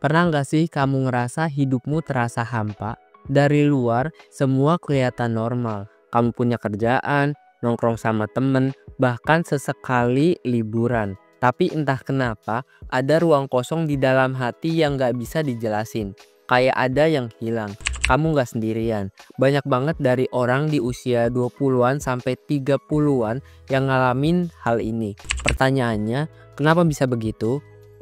Pernah nggak sih kamu ngerasa hidupmu terasa hampa? Dari luar, semua kelihatan normal. Kamu punya kerjaan, nongkrong sama temen, bahkan sesekali liburan. Tapi entah kenapa, ada ruang kosong di dalam hati yang nggak bisa dijelasin. Kayak ada yang hilang. Kamu nggak sendirian. Banyak banget dari orang di usia 20-an sampai 30-an yang ngalamin hal ini. Pertanyaannya, kenapa bisa begitu?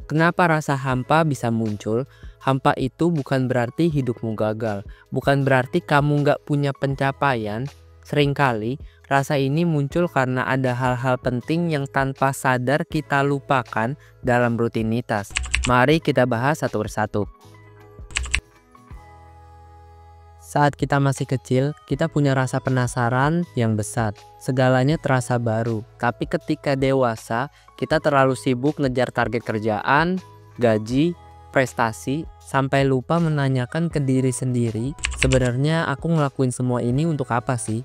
Kenapa rasa hampa bisa muncul? Hampa itu bukan berarti hidupmu gagal, bukan berarti kamu nggak punya pencapaian. Seringkali rasa ini muncul karena ada hal-hal penting yang tanpa sadar kita lupakan dalam rutinitas. Mari kita bahas satu persatu. Saat kita masih kecil, kita punya rasa penasaran yang besar. Segalanya terasa baru. Tapi ketika dewasa, kita terlalu sibuk ngejar target kerjaan, gaji, prestasi, sampai lupa menanyakan ke diri sendiri, sebenarnya aku ngelakuin semua ini untuk apa sih?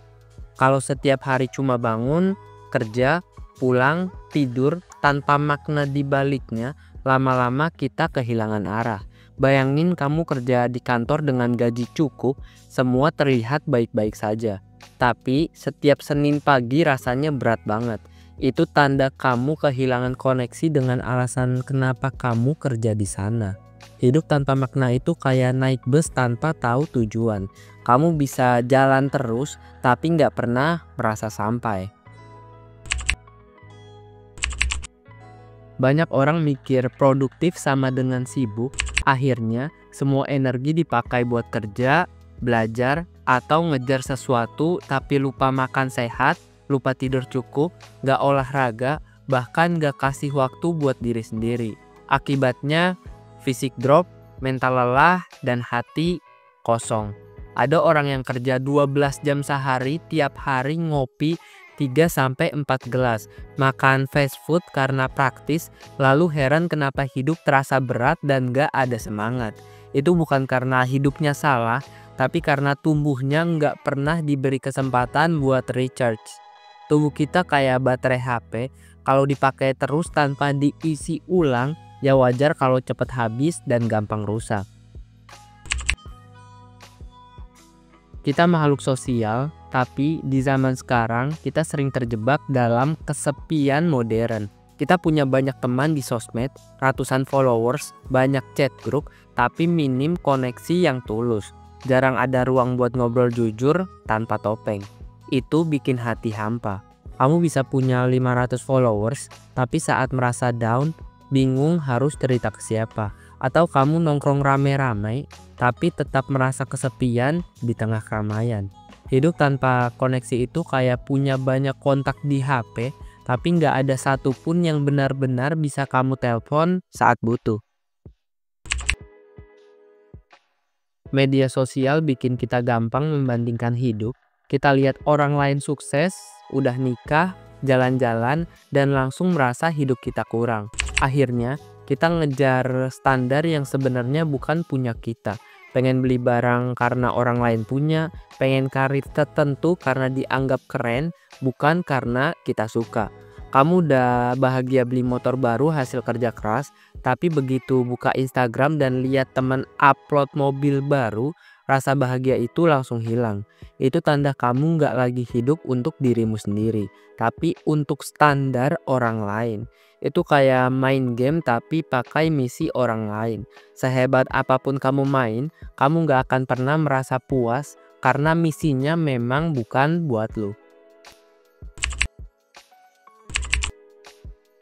Kalau setiap hari cuma bangun, kerja, pulang, tidur, tanpa makna di baliknya, lama-lama kita kehilangan arah. Bayangin kamu kerja di kantor dengan gaji cukup, semua terlihat baik-baik saja. Tapi setiap Senin pagi rasanya berat banget. Itu tanda kamu kehilangan koneksi dengan alasan kenapa kamu kerja di sana. Hidup tanpa makna itu kayak naik bus tanpa tahu tujuan. Kamu bisa jalan terus, tapi nggak pernah merasa sampai. Banyak orang mikir produktif sama dengan sibuk. Akhirnya, semua energi dipakai buat kerja, belajar, atau ngejar sesuatu tapi lupa makan sehat, lupa tidur cukup, gak olahraga, bahkan gak kasih waktu buat diri sendiri. Akibatnya, fisik drop, mental lelah, dan hati kosong. Ada orang yang kerja 12 jam sehari, tiap hari ngopi 3-4 gelas, makan fast food karena praktis, lalu heran kenapa hidup terasa berat dan gak ada semangat. Itu bukan karena hidupnya salah, tapi karena tubuhnya gak pernah diberi kesempatan buat recharge. Tubuh kita kayak baterai HP, kalau dipakai terus tanpa diisi ulang, ya wajar kalau cepet habis dan gampang rusak. Kita makhluk sosial, tapi di zaman sekarang kita sering terjebak dalam kesepian modern. Kita punya banyak teman di sosmed, ratusan followers, banyak chat grup, tapi minim koneksi yang tulus. Jarang ada ruang buat ngobrol jujur tanpa topeng. Itu bikin hati hampa. Kamu bisa punya 500 followers, tapi saat merasa down, bingung harus cerita ke siapa. Atau kamu nongkrong rame-rame, tapi tetap merasa kesepian di tengah keramaian. Hidup tanpa koneksi itu kayak punya banyak kontak di HP, tapi nggak ada satupun yang benar-benar bisa kamu telepon saat butuh. Media sosial bikin kita gampang membandingkan hidup. Kita lihat orang lain sukses, udah nikah, jalan-jalan, dan langsung merasa hidup kita kurang. Akhirnya, kita ngejar standar yang sebenarnya bukan punya kita. Pengen beli barang karena orang lain punya, pengen karir tertentu karena dianggap keren, bukan karena kita suka. Kamu udah bahagia beli motor baru hasil kerja keras, tapi begitu buka Instagram dan lihat teman upload mobil baru, rasa bahagia itu langsung hilang. Itu tanda kamu nggak lagi hidup untuk dirimu sendiri, tapi untuk standar orang lain. Itu kayak main game tapi pakai misi orang lain. Sehebat apapun kamu main, kamu gak akan pernah merasa puas karena misinya memang bukan buat lo.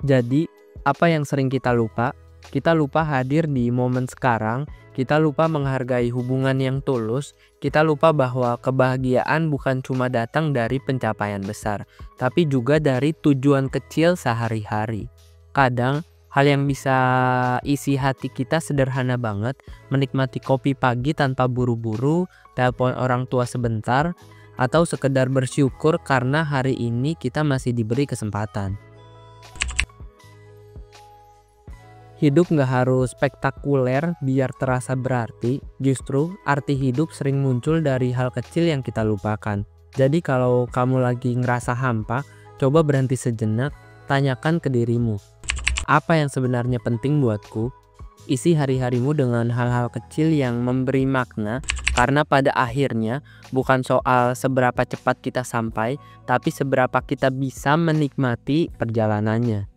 Jadi, apa yang sering kita lupa? Kita lupa hadir di momen sekarang, kita lupa menghargai hubungan yang tulus, kita lupa bahwa kebahagiaan bukan cuma datang dari pencapaian besar, tapi juga dari tujuan kecil sehari-hari. Kadang, hal yang bisa isi hati kita sederhana banget, menikmati kopi pagi tanpa buru-buru, telepon orang tua sebentar, atau sekedar bersyukur karena hari ini kita masih diberi kesempatan. Hidup gak harus spektakuler biar terasa berarti, justru arti hidup sering muncul dari hal kecil yang kita lupakan. Jadi kalau kamu lagi ngerasa hampa, coba berhenti sejenak, tanyakan ke dirimu. Apa yang sebenarnya penting buatku? Isi hari-harimu dengan hal-hal kecil yang memberi makna, karena pada akhirnya bukan soal seberapa cepat kita sampai, tapi seberapa kita bisa menikmati perjalanannya.